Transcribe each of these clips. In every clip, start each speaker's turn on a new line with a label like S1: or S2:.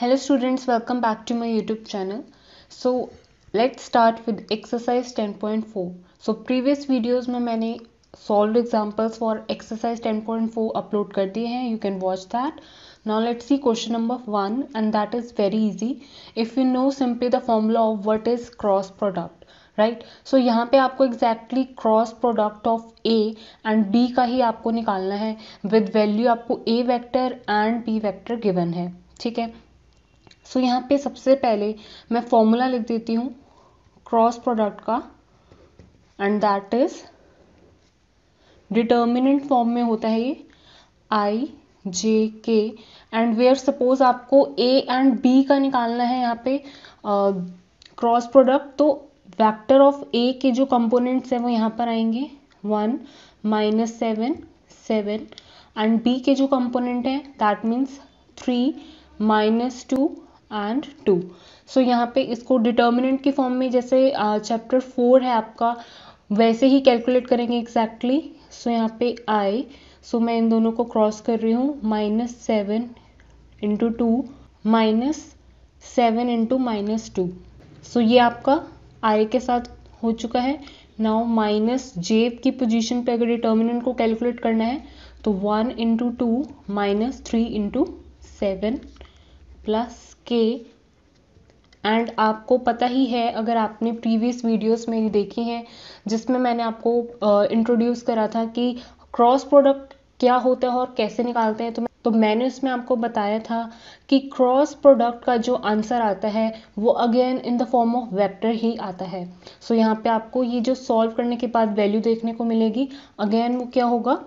S1: Hello students, welcome back to my YouTube channel. So let's start with exercise 10.4. So previous videos में मैंने solved examples for exercise 10.4 upload कर दिए हैं. You can watch that. Now let's see question number 1 and that is very easy. If you know simply the formula of what is cross product, right? So यहाँ पे आपको exactly cross product of A and B का ही आपको निकालना है with value आपको A vector and B vector given है. ठीक है. सो यहाँ पे सबसे पहले मैं फॉर्मूला लिख देती हूँ क्रॉस प्रोडक्ट का and that is determinant form में होता है ये आई जे के एंड वेयर सपोज आपको ए एंड बी का निकालना है यहाँ पे क्रॉस प्रोडक्ट तो वेक्टर ऑफ ए के जो कंपोनेंट्स हैं वो यहाँ पर आएंगे 1 -7 7 एंड बी के जो कंपोनेंट हैं दैट मीन्स 3 -2 एंड 2. सो यहाँ पे इसको डिटर्मिनेंट की फॉर्म में जैसे चैप्टर 4 है आपका वैसे ही कैलकुलेट करेंगे एग्जैक्टली. सो यहाँ पे आई सो मैं इन दोनों को क्रॉस कर रही हूँ -7 × 2 -7 × -2. सो ये आपका आई के साथ हो चुका है. नाउ माइनस जे की पोजीशन पे अगर डिटर्मिनेंट को कैलकुलेट करना है तो 1 × 2 -3 × 7 प्लस के एंड आपको पता ही है अगर आपने प्रीवियस वीडियोस मेरी देखी हैं जिसमें मैंने आपको इंट्रोड्यूस करा था कि क्रॉस प्रोडक्ट क्या होता है और कैसे निकालते हैं तो मैंने उसमें आपको बताया था कि क्रॉस प्रोडक्ट का जो आंसर आता है वो again in the form of vector ही आता है. सो यहाँ पे आपको ये जो सॉल्व करने के बाद वैल्यू देखने को मिलेगी अगेन वो क्या होगा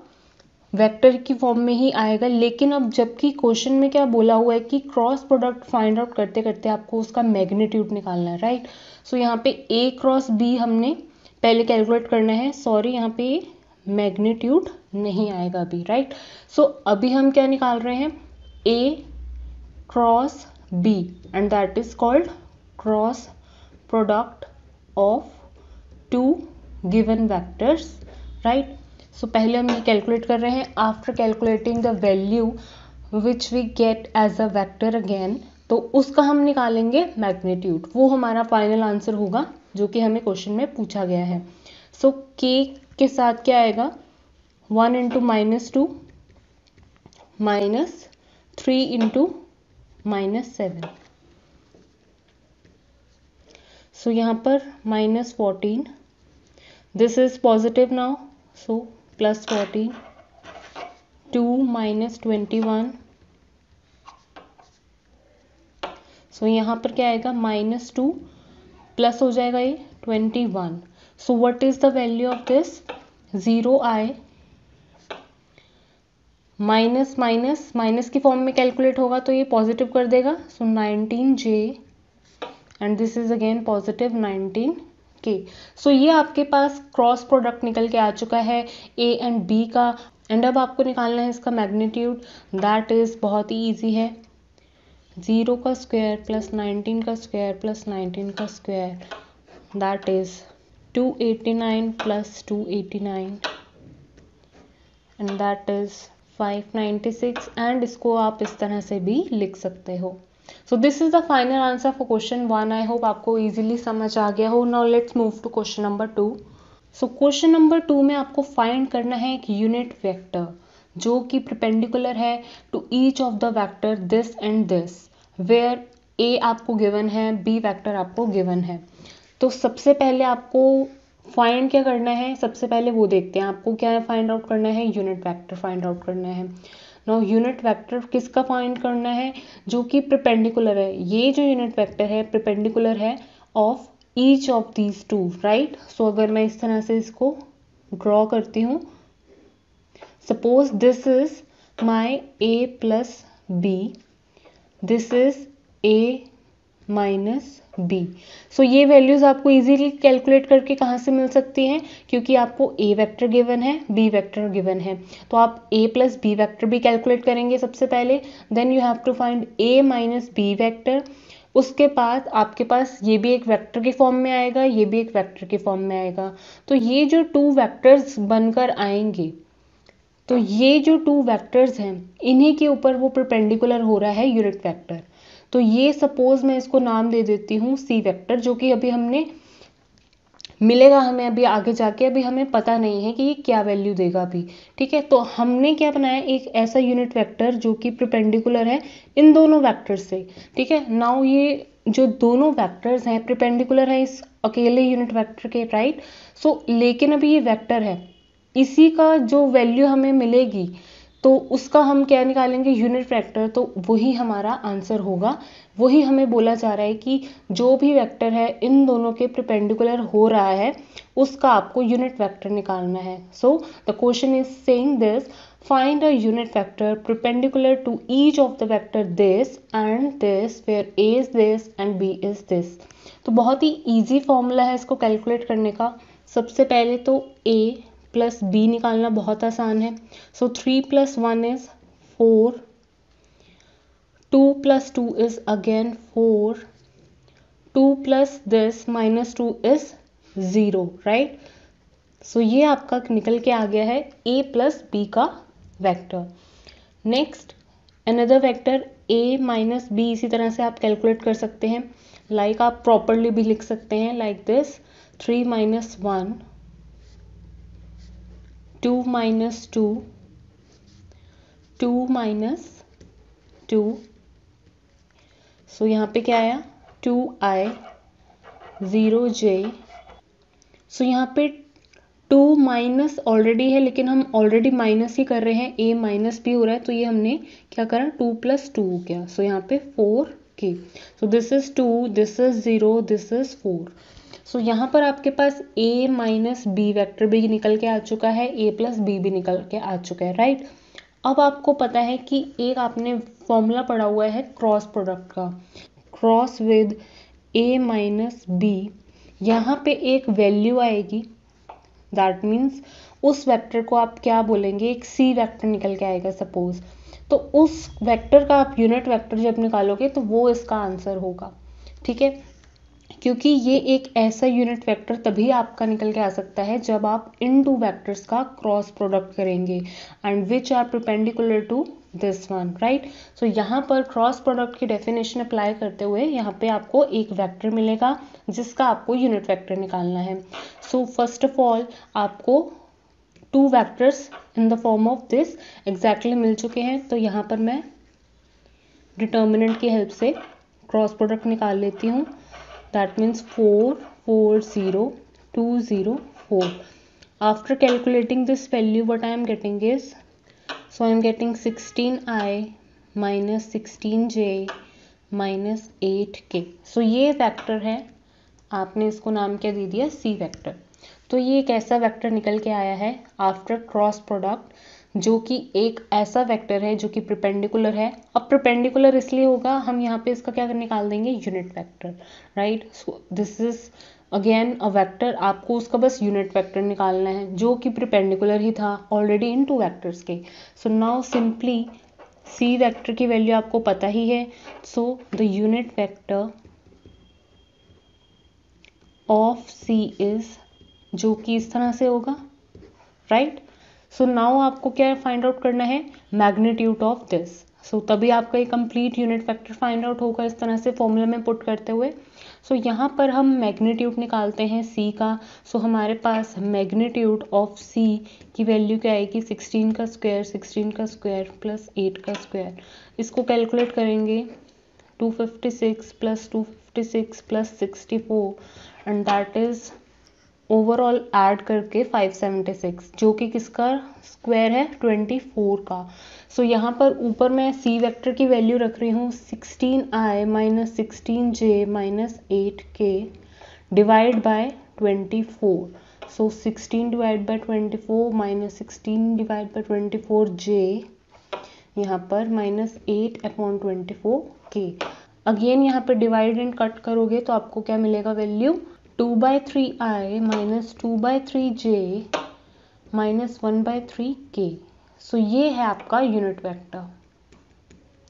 S1: वेक्टर की फॉर्म में ही आएगा. लेकिन अब जबकि क्वेश्चन में क्या बोला हुआ है कि क्रॉस प्रोडक्ट फाइंड आउट करते करते आपको उसका मैग्नीट्यूड निकालना है, राइट. सो यहाँ पे ए क्रॉस बी हमने पहले कैलकुलेट करना है. सॉरी यहाँ पे मैग्नीट्यूड नहीं आएगा अभी, राइट. सो अभी हम क्या निकाल रहे हैं A cross B and that is called cross product of two given vectors, right. So पहले हम ये कैलकुलेट कर रहे हैं after calculating the value which we get as a vector again तो उसका हम निकालेंगे मैग्नीट्यूड. वो हमारा फाइनल आंसर होगा जो कि हमें क्वेश्चन में पूछा गया है. सो के के साथ क्या आएगा 1 × -2 -3 × -7. सो यहाँ पर -14 this is positive now so +14 2 -21. सो यहाँ पर क्या आएगा -2 प्लस हो जाएगा ये 21. So what is the value of this 0 आए माइनस माइनस माइनस की फॉर्म में कैलकुलेट होगा तो ये पॉजिटिव कर देगा. सो 19j and this is again positive 19k. सो ये आपके पास क्रॉस प्रोडक्ट निकल के आ चुका है ए एंड बी का एंड अब आपको निकालना है इसका मैग्नीट्यूड. दैट इज बहुत ही ईजी है 0 का स्क्वायर प्लस 19 का स्क्वायर प्लस 19 का square that is 289 plus 289 and that is 596 and इसको आप इस तरह से भी लिख सकते हो. So this is the final answer for question 1. I hope आपको इजीली समझ आ गया हो. Now let's move to question number 2. So question number 2 में आपको फाइंड करना है एक यूनिट वेक्टर जो कि परपेंडिकुलर है to each of the vector this and this where A आपको गिवन है बी वेक्टर आपको गिवन है. तो सबसे पहले आपको फाइंड क्या करना है सबसे पहले वो देखते हैं. आपको क्या फाइंड आउट करना है यूनिट वेक्टर फाइंड आउट करना है. नाउ यूनिट वेक्टर किसका फाइंड करना है जो कि परपेंडिकुलर है. ये जो यूनिट वेक्टर है परपेंडिकुलर है of each of these two, right. So अगर मैं इस तरह से इसको ड्रॉ करती हूँ suppose this is my A plus B this is A minus B. So ये वैल्यूज आपको इजीली कैलकुलेट करके कहाँ से मिल सकती हैं क्योंकि आपको ए वेक्टर गिवन है बी वेक्टर गिवन है तो आप ए प्लस बी वेक्टर भी कैलकुलेट करेंगे सबसे पहले. Then you have to find A minus B vector. उसके बाद आपके पास ये भी एक वेक्टर की फॉर्म में आएगा ये भी एक वेक्टर की फॉर्म में आएगा. तो ये जो टू वेक्टर्स बनकर आएंगे तो ये जो टू वेक्टर्स हैं इन्हीं के ऊपर वो परपेंडिकुलर हो रहा है यूनिट वेक्टर. तो ये सपोज मैं इसको नाम दे देती हूँ सी वेक्टर, जो कि अभी हमने मिलेगा हमें अभी आगे जाके, अभी हमें पता नहीं है कि ये क्या वैल्यू देगा अभी। ठीक है, तो हमने क्या बनाया, एक ऐसा यूनिट वेक्टर जो कि परपेंडिकुलर है इन दोनों वेक्टर से। ठीक है, नाउ ये जो दोनों वेक्टर्स हैं परपेंडिकुलर है इस अकेले यूनिट वेक्टर के, राइट। सो लेकिन अभी ये वेक्टर है, इसी का जो वैल्यू हमें मिलेगी तो उसका हम क्या निकालेंगे, यूनिट वेक्टर, तो वही हमारा आंसर होगा। वही हमें बोला जा रहा है कि जो भी वेक्टर है इन दोनों के परपेंडिकुलर हो रहा है उसका आपको यूनिट वेक्टर निकालना है। So the question is saying this, find a unit vector perpendicular to each of the vector this and this where a is this and b is this। तो बहुत ही इजी फॉर्मूला है इसको calculate करने का। सबसे पहले तो a प्लस बी निकालना बहुत आसान है। So 3 + 1 is 4, 2 + 2 is again 4, 2 + this -2 is 0, right. So ये आपका निकल के आ गया है a + b का vector. Next another vector a - b, इसी तरह से आप कैलकुलेट कर सकते हैं। लाइक आप प्रॉपरली भी लिख सकते हैं लाइक दिस, 3 - 1, 2 - 2, 2 - 2। सो यहाँ पे क्या आया, 2i 0j। सो यहाँ पे 2 माइनस ऑलरेडी है, लेकिन हम ऑलरेडी माइनस ही कर रहे हैं, a - b हो रहा है, तो ये हमने क्या करा, 2 + 2 हो गया। सो यहाँ पे 4k। So this is 2, this is 0, this is 4। सो यहाँ पर आपके पास a - b वेक्टर भी निकल के आ चुका है, a + b भी निकल के आ चुका है, राइट। अब आपको पता है कि एक आपने फॉर्मूला पढ़ा हुआ है क्रॉस प्रोडक्ट का, क्रॉस विद a - b। यहाँ पे एक वैल्यू आएगी, दैट मीन्स उस वेक्टर को आप क्या बोलेंगे, एक सी वेक्टर निकल के आएगा सपोज। तो उस वेक्टर का आप यूनिट वेक्टर जब निकालोगे तो वो इसका आंसर होगा। ठीक है, क्योंकि ये एक ऐसा यूनिट वेक्टर तभी आपका निकल के आ सकता है जब आप इन टू वेक्टर्स का क्रॉस प्रोडक्ट करेंगे and which are perpendicular to this one, right. So यहाँ पर क्रॉस प्रोडक्ट की डेफिनेशन अप्लाई करते हुए यहाँ पे आपको एक वेक्टर मिलेगा जिसका आपको यूनिट वेक्टर निकालना है। सो फर्स्ट ऑफ ऑल आपको 2 vectors in the form of this exactly मिल चुके हैं। तो यहाँ पर मैं डिटर्मिनेंट की हेल्प से क्रॉस प्रोडक्ट निकाल लेती हूँ। That means 4, 4, 0, 2, 0, 4. After calculating this value, what I am getting is, so I am getting 16i minus 16j minus 8k. So ये वेक्टर है, आपने इसको नाम क्या दे दिया, सी वेक्टर। तो ये एक ऐसा वेक्टर निकल के आया है आफ्टर क्रॉस प्रोडक्ट, जो कि एक ऐसा वेक्टर है जो कि परपेंडिकुलर है। अब परपेंडिकुलर इसलिए होगा, हम यहाँ पे इसका क्या निकाल देंगे, unit vector, right. So this is again a vector, आपको उसका बस यूनिट वेक्टर निकालना है जो कि परपेंडिकुलर ही था ऑलरेडी इन टू वेक्टर्स के। So now simply C vector की वैल्यू आपको पता ही है। So the unit vector of C is, जो कि इस तरह से होगा, राइट। सो नाउ आपको क्या फाइंड आउट करना है, मैग्नीट्यूड ऑफ दिस। सो तभी आपका ये complete unit vector find out होगा इस तरह से फॉर्मूला में पुट करते हुए। सो यहाँ पर हम मैग्नीट्यूड निकालते हैं सी का। सो हमारे पास मैग्नीट्यूड ऑफ सी की वैल्यू क्या आएगी, 16 का स्क्वायर, 16 का स्क्वायर प्लस 8 का स्क्वायर। इसको कैलकुलेट करेंगे, 256 plus 256 plus 64 and that is overall add करके 576, जो कि किसका स्क्वायर है, 24 का। सो यहाँ पर ऊपर मैं सी वेक्टर की वैल्यू रख रही हूँ 16i minus 16j minus 8k divide by 24। So 16 divide by 24 minus 16 divide by 24j, यहाँ पर माइनस 8/24k। अगेन यहाँ पर डिवाइड एंड कट करोगे तो आपको क्या मिलेगा value, 2/3i minus 2/3j minus 1/3k। सो ये है आपका यूनिट वेक्टर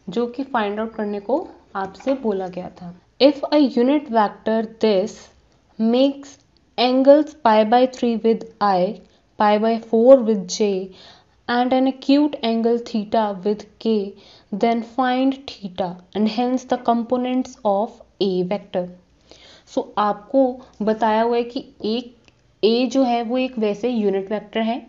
S1: जो कि फाइंड आउट करने को आपसे बोला गया था। If a unit vector this makes angles π/3 with i, π/4 with j and an acute angle theta with k, then find theta and hence the components of a vector. So आपको बताया हुआ है कि एक a जो है वो एक वैसे यूनिट वेक्टर है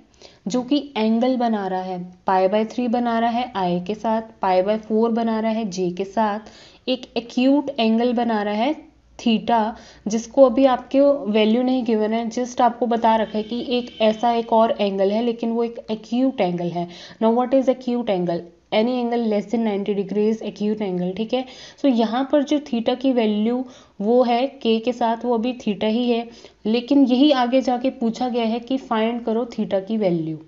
S1: जो कि एंगल बना रहा है, π/3 बना रहा है i के साथ, π/4 बना रहा है j के साथ, एक एक्यूट एंगल बना रहा है थीटा, जिसको अभी आपके वैल्यू नहीं गिवन है, जस्ट आपको बता रखा है कि एक ऐसा एक और एंगल है, लेकिन वो एक एक्यूट एंगल है. Now what is acute angle? Any angle less than 90 degrees acute angle. ठीक है, सो यहाँ पर जो थीटा की वैल्यू वो है के के साथ, वो अभी थीटा ही है, लेकिन यही आगे जाके पूछा गया है कि फाइंड करो थीटा की वैल्यू.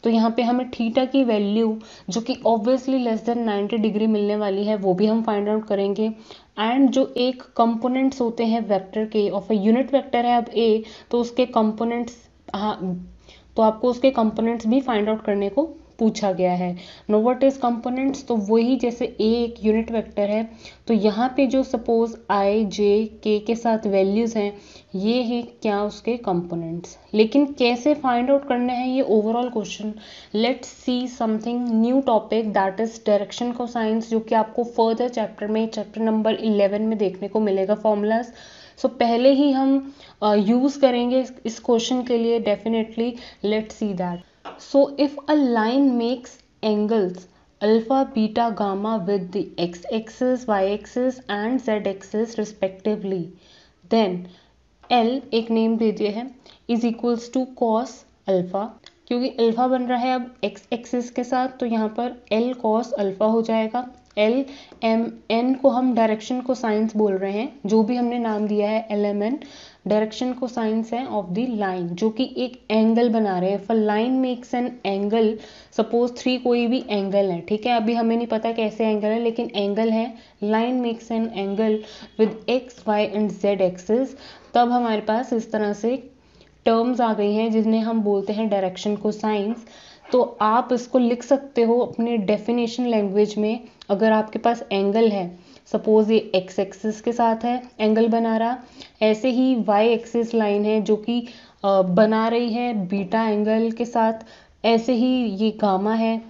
S1: तो यहाँ पे हमें थीटा की वैल्यू जो कि ऑब्वियसली लेस देन 90 डिग्री मिलने वाली है वो भी हम फाइंड आउट करेंगे. एंड जो एक कंपोनेंट्स होते हैं वेक्टर के, ऑफ अ यूनिट वेक्टर है अब ए, तो उसके कंपोनेंट्स, हाँ, तो आपको उसके कंपोनेंट्स भी फाइंड आउट करने को पूछा गया है. Know what is components? तो वही जैसे ए एक यूनिट वेक्टर है, तो यहाँ पे जो सपोज आई जे के साथ वैल्यूज हैं, ये है क्या उसके कंपोनेंट्स. लेकिन कैसे फाइंड आउट करना है ये overall question. Let's see something new topic, that is direction cosines, जो कि आपको फर्दर चैप्टर में, चैप्टर नंबर 11 में देखने को मिलेगा फॉर्मूलाज. सो पहले ही हम यूज करेंगे इस क्वेश्चन के लिए definitely. Let's see that. So if a line makes angles alpha, beta, gamma with the x-axis, y-axis and z-axis respectively, then L एक नेम दे दिया है is equals to cos alpha, क्योंकि अल्फा बन रहा है अब x एक्सिस के साथ, तो यहाँ पर L cos अल्फा हो जाएगा. L M N को हम डायरेक्शन को साइंस बोल रहे हैं, जो भी हमने नाम दिया है LMN, डायरेक्शन को साइंस है ऑफ द लाइन, जो कि एक एंगल बना रहे हैं. For line makes an angle, suppose 3 कोई भी एंगल है, ठीक है, अभी हमें नहीं पता कैसे एंगल है, लेकिन एंगल है. Line makes an angle with X Y and Z axis. तब हमारे पास इस तरह से टर्म्स आ गई हैं जिन्हें हम बोलते हैं डायरेक्शन को साइंस. तो आप इसको लिख सकते हो अपने डेफिनेशन लैंग्वेज में. अगर आपके पास एंगल है, सपोज ये एक्स एक्सिस के साथ है एंगल बना रहा, ऐसे ही वाई एक्सिस लाइन है जो कि बना रही है बीटा एंगल के साथ, ऐसे ही ये गामा है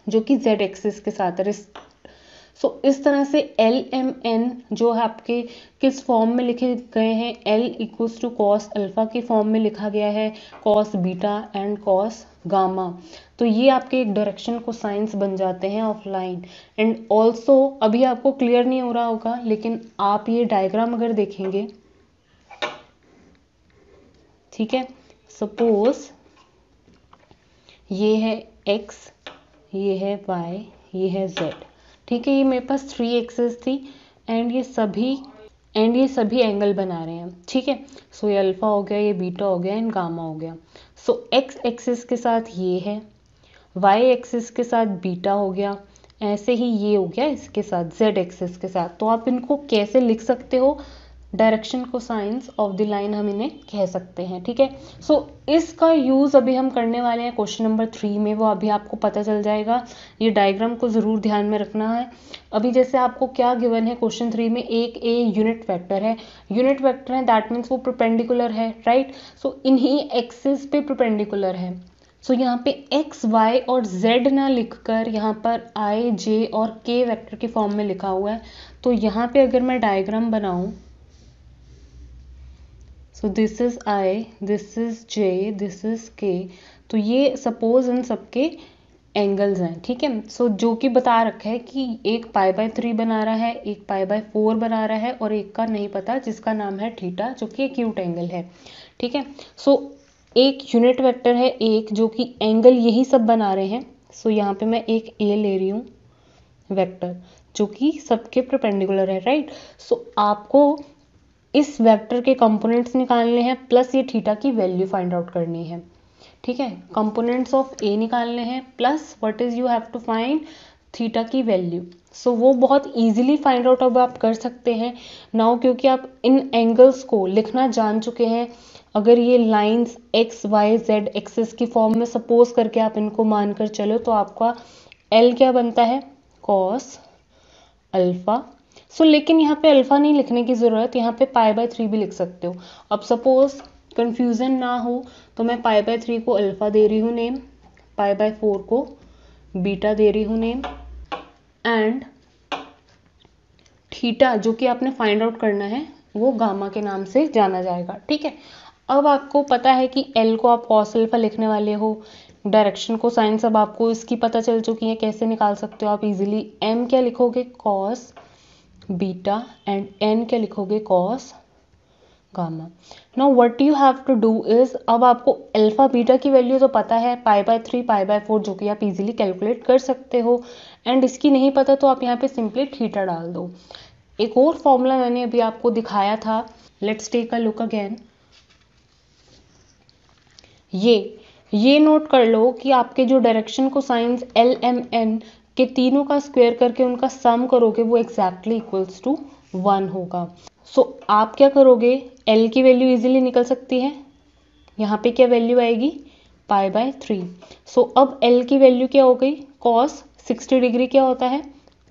S1: जो कि जेड एक्सिस के साथ है. सो इस तरह से एल एम एन जो है आपके किस फॉर्म में लिखे गए हैं, L equals to cos alpha के फॉर्म में लिखा गया है, cos beta and cos gamma. तो ये आपके एक डायरेक्शन को साइंस बन जाते हैं ऑफ लाइन. एंड ऑल्सो अभी आपको क्लियर नहीं हो रहा होगा, लेकिन आप ये डायग्राम अगर देखेंगे, ठीक है, सपोज ये है x, ये है y, ये है z, ठीक है, ये मेरे पास 3 एक्सिस थी एंड ये सभी एंगल बना रहे हैं. ठीक है, सो ये अल्फा हो गया, ये बीटा हो गया एंड गामा हो गया. सो x एक्सिस के साथ ये है, y एक्सिस के साथ बीटा हो गया, ऐसे ही ये हो गया इसके साथ z एक्सिस के साथ. तो आप इनको कैसे लिख सकते हो? डायरेक्शन को साइंस ऑफ द लाइन हम इन्हें कह सकते हैं. ठीक है, सो इसका यूज अभी हम करने वाले हैं क्वेश्चन नंबर 3 में, वो अभी आपको पता चल जाएगा. ये डायग्राम को जरूर ध्यान में रखना है. अभी जैसे आपको क्या गिवन है क्वेश्चन 3 में, एक ए यूनिट वेक्टर है, दैट मीन्स वो परपेंडिकुलर है, राइट. सो इन्हीं एक्सिस पे परपेंडिकुलर है. सो यहाँ पे x, y और z ना लिखकर यहाँ पर i, j और k वेक्टर के फॉर्म में लिखा हुआ है. तो यहाँ पे अगर मैं डायग्राम बनाऊं, सो this is i, this is j, this is k, तो ये सपोज इन सबके एंगल्स हैं. ठीक है, सो जो कि बता रखा है कि एक π/3 बना रहा है, एक π/4 बना रहा है और एक का नहीं पता, जिसका नाम है थीटा, जो कि एक्यूट एंगल है. ठीक है, सो एक यूनिट वेक्टर है एक, जो कि एंगल यही सब बना रहे हैं. सो यहाँ पे मैं एक ए ले रही हूँ वेक्टर, जो कि सबके परपेंडिकुलर है, राइट. सो आपको इस वेक्टर के कंपोनेंट्स निकालने हैं, प्लस ये थीटा की वैल्यू फाइंड आउट करनी है. ठीक है, कंपोनेंट्स ऑफ ए निकालने हैं, plus what is you have to find theta की वैल्यू. सो वो बहुत इजीली फाइंड आउट अब आप कर सकते हैं नाउ, क्योंकि आप इन एंगल्स को लिखना जान चुके हैं. अगर ये lines x y z axis की फॉर्म में सपोज करके आप इनको मानकर चलो, तो आपका एल क्या बनता है, कॉस अल्फा. सो लेकिन यहाँ पे अल्फा नहीं लिखने की ज़रूरत, यहाँ पे π/3 भी लिख सकते हो. अब सपोज कंफ्यूजन ना हो तो मैं π/3 को अल्फा दे रही हूँ नेम, π/4 को बीटा दे रही हूँ नेम, एंड थीटा जो कि आपने फाइंड आउट करना है वो गामा के नाम से जाना जाएगा। ठीक है, अब आपको पता है कि L को आप कॉस अल्फा लिखने वाले हो, डायरेक्शन को साइन सब आपको इसकी पता चल चुकी है, कैसे निकाल सकते हो आप इजीली। M क्या लिखोगे, कॉस बीटा, एंड N क्या लिखोगे, cos gamma. Now what you have to do is, अब आपको अल्फा बीटा की वैल्यू तो पता है, π/3 π/4 जो कि आप इजीली कैलकुलेट कर सकते हो, एंड इसकी नहीं पता तो आप यहाँ पे सिंपली थीटा डाल दो। एक और फॉर्मूला मैंने अभी आपको दिखाया था, let's take a look again. ये नोट कर लो कि आपके जो डायरेक्शन को साइंस LMN के तीनों का स्क्वायर करके उनका सम करोगे वो एग्जैक्टली इक्वल्स टू 1 होगा। सो आप क्या करोगे, L की वैल्यू इजीली निकल सकती है, यहाँ पे क्या वैल्यू आएगी, π/3। सो अब L की वैल्यू क्या हो गई, cos 60 डिग्री क्या होता है,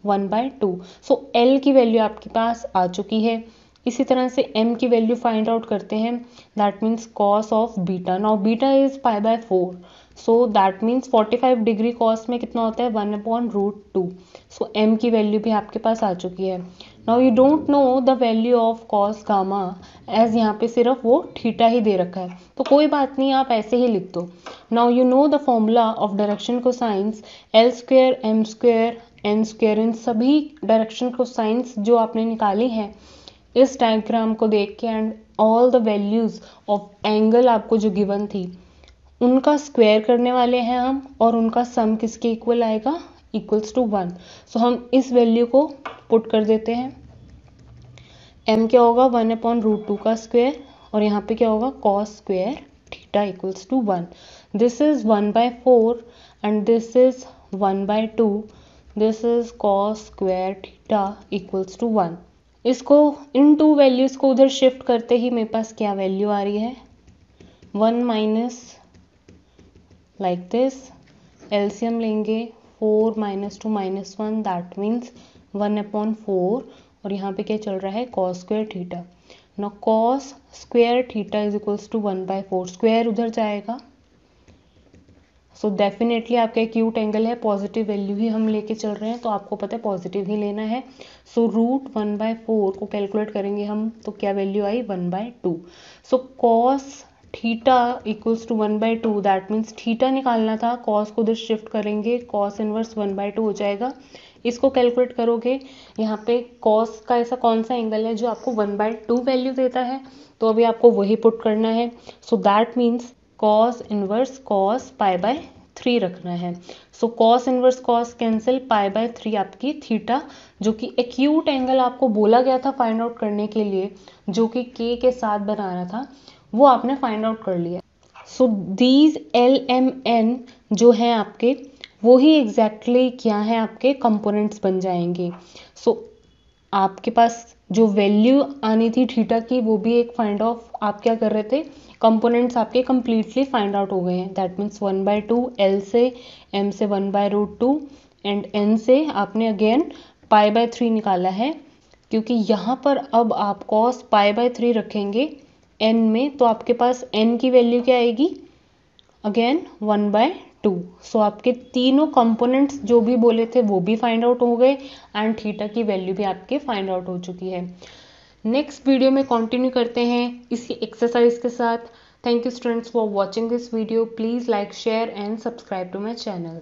S1: 1/2। सो L की वैल्यू आपके पास आ चुकी है। इसी तरह से M की वैल्यू फाइंड आउट करते हैं, that means cos of beta. Now beta is π/4, so that means 45 degree cos में कितना होता है, 1/√2। सो M की वैल्यू भी आपके पास आ चुकी है। Now you don't know the value of cos gamma, as यहाँ पे सिर्फ वो थीटा ही दे रखा है, तो कोई बात नहीं, आप ऐसे ही लिख दो। Now you know the formula of direction cosines, L² M² N², इन सभी डायरेक्शन कोसाइंस जो आपने निकाली हैं इस डायग्राम को देख के, and all the values of angle आपको जो गिवन थी उनका स्क्वायर करने वाले हैं हम, और उनका सम किसके इक्वल आएगा, इक्वल्स टू 1। सो हम इस वैल्यू को पुट कर देते हैं। M क्या होगा, 1/√2 का स्क्वायर, और यहाँ पे क्या होगा, cos square theta equals to 1। This is 1/4 and this is 1/2, this is cos square theta equals to 1। इसको इन टू वैल्यूज को उधर शिफ्ट करते ही मेरे पास क्या वैल्यू आ रही है, 1 माइनस लाइक दिस, एलसीएम लेंगे 4 - 2 - 1, दैट मीन्स 1/4, और यहाँ पे क्या चल रहा है, cos square theta. Now cos square theta is equals to 1/4, square उधर जाएगा, सो डेफिनेटली आपका एक्यूट एंगल है, पॉजिटिव वैल्यू ही हम लेके चल रहे हैं, तो आपको पता है पॉजिटिव ही लेना है। सो √1/4 को कैलकुलेट करेंगे हम, तो क्या वैल्यू आई, 1/2। So cos theta equals to 1/2, that means theta निकालना था, cos को उधर शिफ्ट करेंगे, cos इनवर्स 1/2 हो जाएगा। इसको कैलकुलेट करोगे, यहाँ पे cos का ऐसा कौन सा एंगल है जो आपको 1/2 वैल्यू देता है, तो अभी आपको वही पुट करना है। सो that means cos inverse cos π/3 रखना है। सो cos इनवर्स cos कैंसिल, π/3 आपकी थीटा, जो कि एक्यूट एंगल आपको बोला गया था फाइंड आउट करने के लिए, जो कि k के साथ बनाना था, वो आपने फाइंड आउट कर लिया। सो दीज LMN जो हैं आपके, वो ही एग्जैक्टली क्या है, आपके कंपोनेंट्स बन जाएंगे। सो आपके पास जो वैल्यू आनी थी थीटा की, वो भी एक फाइंड ऑफ आप क्या कर रहे थे, कंपोनेंट्स आपके कंप्लीटली फाइंड आउट हो गए हैं, दैट मीन्स 1/2, L से M से 1/√2, एंड N से आपने अगेन π/3 निकाला है, क्योंकि यहाँ पर अब आप cos π/3 रखेंगे N में, तो आपके पास N की वैल्यू क्या आएगी, अगेन 1/2। सो आपके तीनों कंपोनेंट्स जो भी बोले थे वो भी फाइंड आउट हो गए, एंड थीटा की वैल्यू भी आपके फाइंड आउट हो चुकी है। नेक्स्ट वीडियो में कंटिन्यू करते हैं इसी एक्सरसाइज के साथ। Thank you students for watching this video. Please like, share and subscribe to my channel.